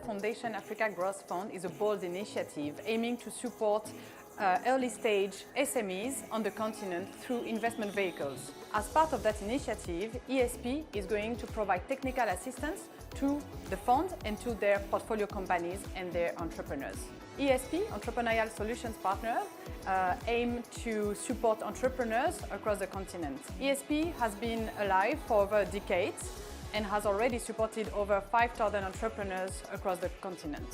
Foundation Africa Growth Fund is a bold initiative aiming to support early-stage SMEs on the continent through investment vehicles. As part of that initiative, ESP is going to provide technical assistance to the fund and to their portfolio companies and their entrepreneurs. ESP, Entrepreneurial Solutions Partner, aim to support entrepreneurs across the continent. ESP has been alive for over a decade and has already supported over 5,000 entrepreneurs across the continent.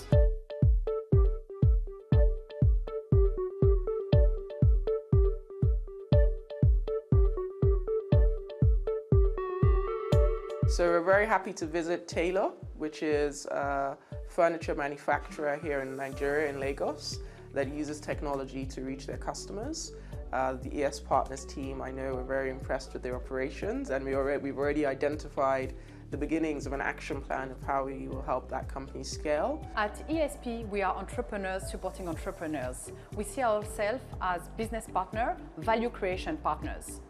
So we're very happy to visit Taylor, which is a furniture manufacturer here in Nigeria, in Lagos, that uses technology to reach their customers. The ES Partners team, I know, are very impressed with their operations, and we've already identified the beginnings of an action plan of how we will help that company scale. At ESP, we are entrepreneurs supporting entrepreneurs. We see ourselves as business partner, value creation partners.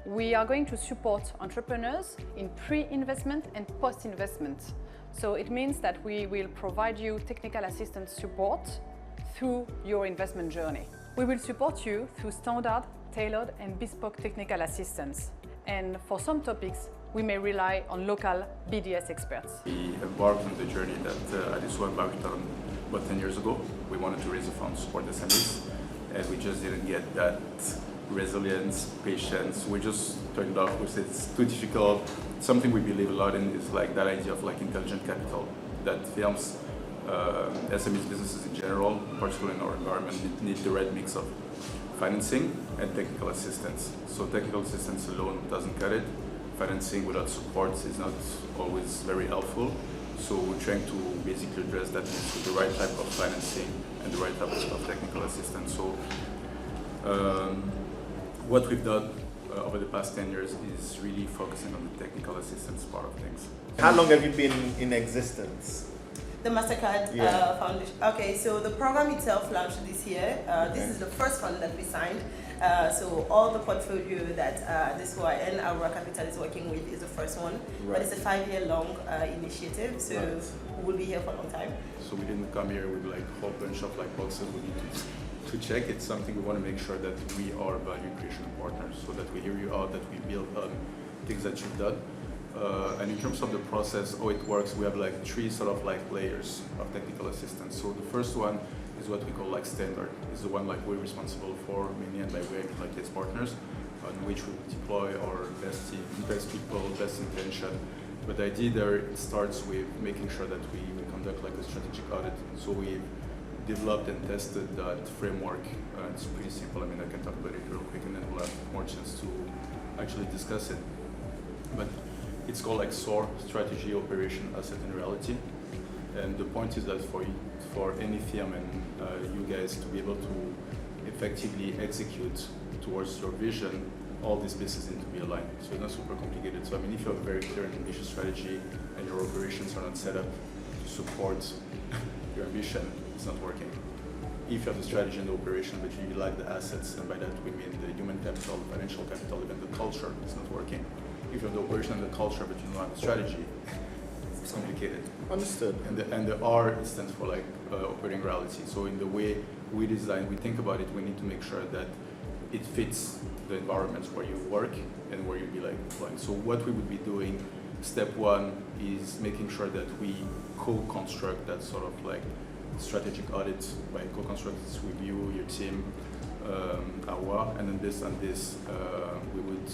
We are going to support entrepreneurs in pre-investment and post-investment. So it means that we will provide you technical assistance support through your investment journey. We will support you through standard, tailored and bespoke technical assistance. And for some topics, we may rely on local BDS experts. We embarked on the journey that Adesua embarked on about 10 years ago. We wanted to raise a fund to support the SMEs, and we just didn't get that resilience, patience. We just turned off. We said it's too difficult. Something we believe a lot in is like that idea of like intelligent capital, that firms, SMEs, businesses in general, particularly in our environment, need the right mix of financing and technical assistance. So technical assistance alone doesn't cut it. Financing without support is not always very helpful. So we're trying to basically address that with the right type of financing and the right type of technical assistance. So what we've done over the past 10 years is really focusing on the technical assistance part of things. How long have you been in existence? The Mastercard Foundation. Okay, so the program itself launched this year. This is the first fund that we signed. So all the portfolio that this and our capital is working with is the first one. But it's a 5-year-long initiative, so we'll be here for a long time. So we didn't come here with like a whole bunch of like boxes we need to check. It's something we want to make sure that we are value creation partners, so that we hear you out, that we build on things that you've done. And in terms of the process, how it works, we have like 3 sort of like layers of technical assistance. So the first one is what we call like standard. It's the one like we're responsible for, mainly and by way of like its partners, on which we deploy our best team, best people, best intention. But the idea there, it starts with making sure that we conduct like a strategic audit. So we developed and tested that framework. It's pretty simple. I mean, I can talk about it real quick and then we'll have more chance to actually discuss it. But it's called like SOAR, Strategy, Operation, Asset and Reality. And the point is that for any firm and you guys to be able to effectively execute towards your vision, all these pieces need to be aligned. So it's not super complicated. So I mean, if you have a very clear and ambitious strategy and your operations are not set up to support your ambition, it's not working. If you have the strategy and the operation, but you lack the assets, and by that we mean the human capital, the financial capital, even the culture, it's not working. If you have the operation and the culture, but you don't have the strategy, it's complicated. Understood. And the R stands for like operating reality. So in the way we design, we think about it, we need to make sure that it fits the environments where you work and where you be like deploying. So what we would be doing, step 1 is making sure that we co-construct that sort of like strategic audit. By co-construct this with you, your team, and then based on this, we would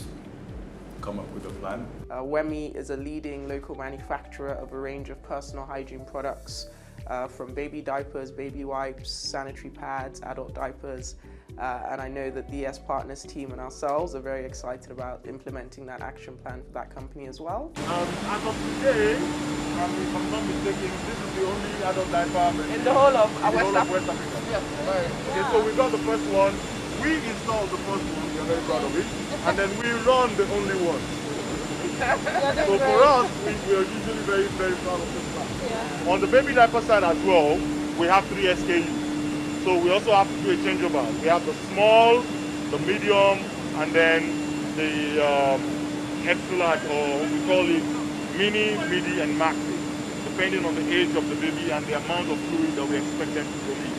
come up with a plan. WEMI is a leading local manufacturer of a range of personal hygiene products, from baby diapers, baby wipes, sanitary pads, adult diapers, and I know that the ES Partners team and ourselves are very excited about implementing that action plan for that company as well. As of today, if I'm not mistaken, this is the only adult diaper in the whole of West Africa. Yes. Okay, so we got the first one. We installed the first one, we're very proud of it, and then we run the only one. So for us, we are usually very, very proud of this plan. Yeah. On the baby diaper side as well, we have 3 SKUs. So we also have to do a changeover. We have the small, the medium, and then the extra large, or we call it mini, midi, and maxi. depending on the age of the baby and the amount of fluid that we expect them to release.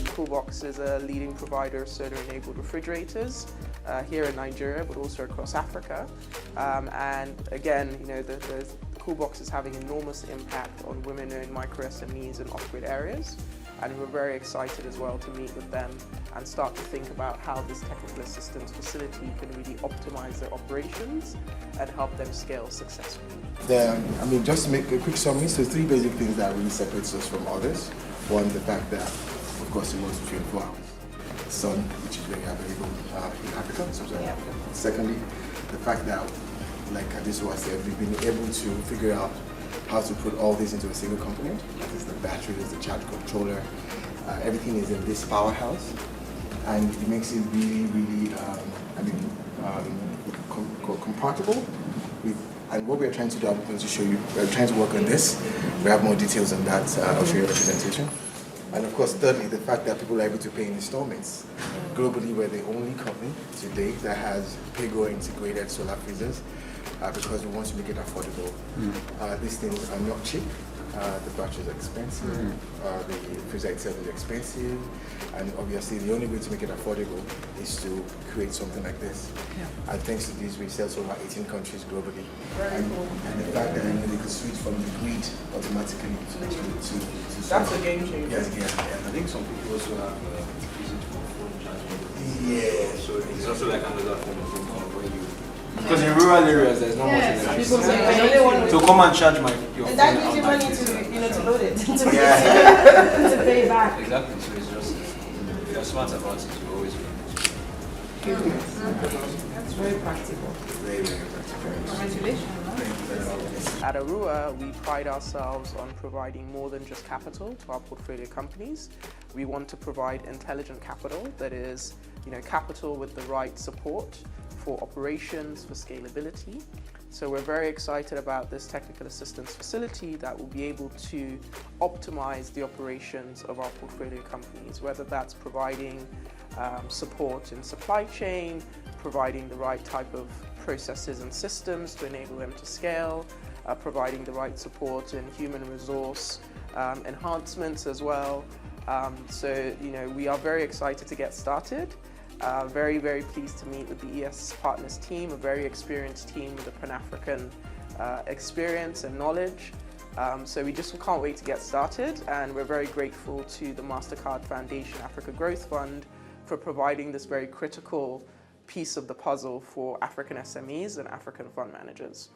Coolbox is a leading provider of solar-enabled refrigerators here in Nigeria, but also across Africa. And again, you know, the Coolbox is having enormous impact on women-owned micro SMEs in off-grid areas. And we're very excited as well to meet with them and start to think about how this technical assistance facility can really optimize their operations and help them scale successfully. Just to make a quick summary, so 3 basic things that really separates us from others. One, the fact that, of course, it works 24 hours. Sun, which is very available in Africa, sub-Saharan Africa. Secondly, the fact that, like Adesua said, we've been able to figure out how to put all this into a single component. That is the batteries, the charge controller, everything is in this powerhouse, and it makes it really, really, compatible with. And what we are trying to do, I'm going to show you. We're trying to work on this. We have more details on that. I'll show you a representation. And of course, thirdly, the fact that people are able to pay in installments. Globally, we're the only company today that has PayGo integrated solar freezers. Because we want to make it affordable. These things are not cheap. The batteries are expensive. The freezer itself is expensive. And obviously, the only way to make it affordable is to create something like this. And thanks to this, we sell to over 18 countries globally. And the fact that they could switch from the grid automatically to That's a game changer. Yes. I think some people also have use it for phone charging. Yeah. So it's also like another form of income when you. Because in rural areas, there's not much energy. People say, I only want So come and charge your and that phone gives you outside money this, to, to load it, to pay back. Exactly. So it's just, if you're smart about it, you always win. That's very practical. Very, very practical. Congratulations. At Arua, we pride ourselves on providing more than just capital to our portfolio companies. We want to provide intelligent capital, that is, capital with the right support for operations, for scalability. So we're very excited about this technical assistance facility that will be able to optimize the operations of our portfolio companies, whether that's providing support in supply chain, providing the right type of processes and systems to enable them to scale, providing the right support in human resource enhancements as well. So we are very excited to get started. Very, very pleased to meet with the ES Partners team, a very experienced team with a Pan-African experience and knowledge. So we just can't wait to get started, and we're very grateful to the Mastercard Foundation Africa Growth Fund for providing this very critical piece of the puzzle for African SMEs and African fund managers.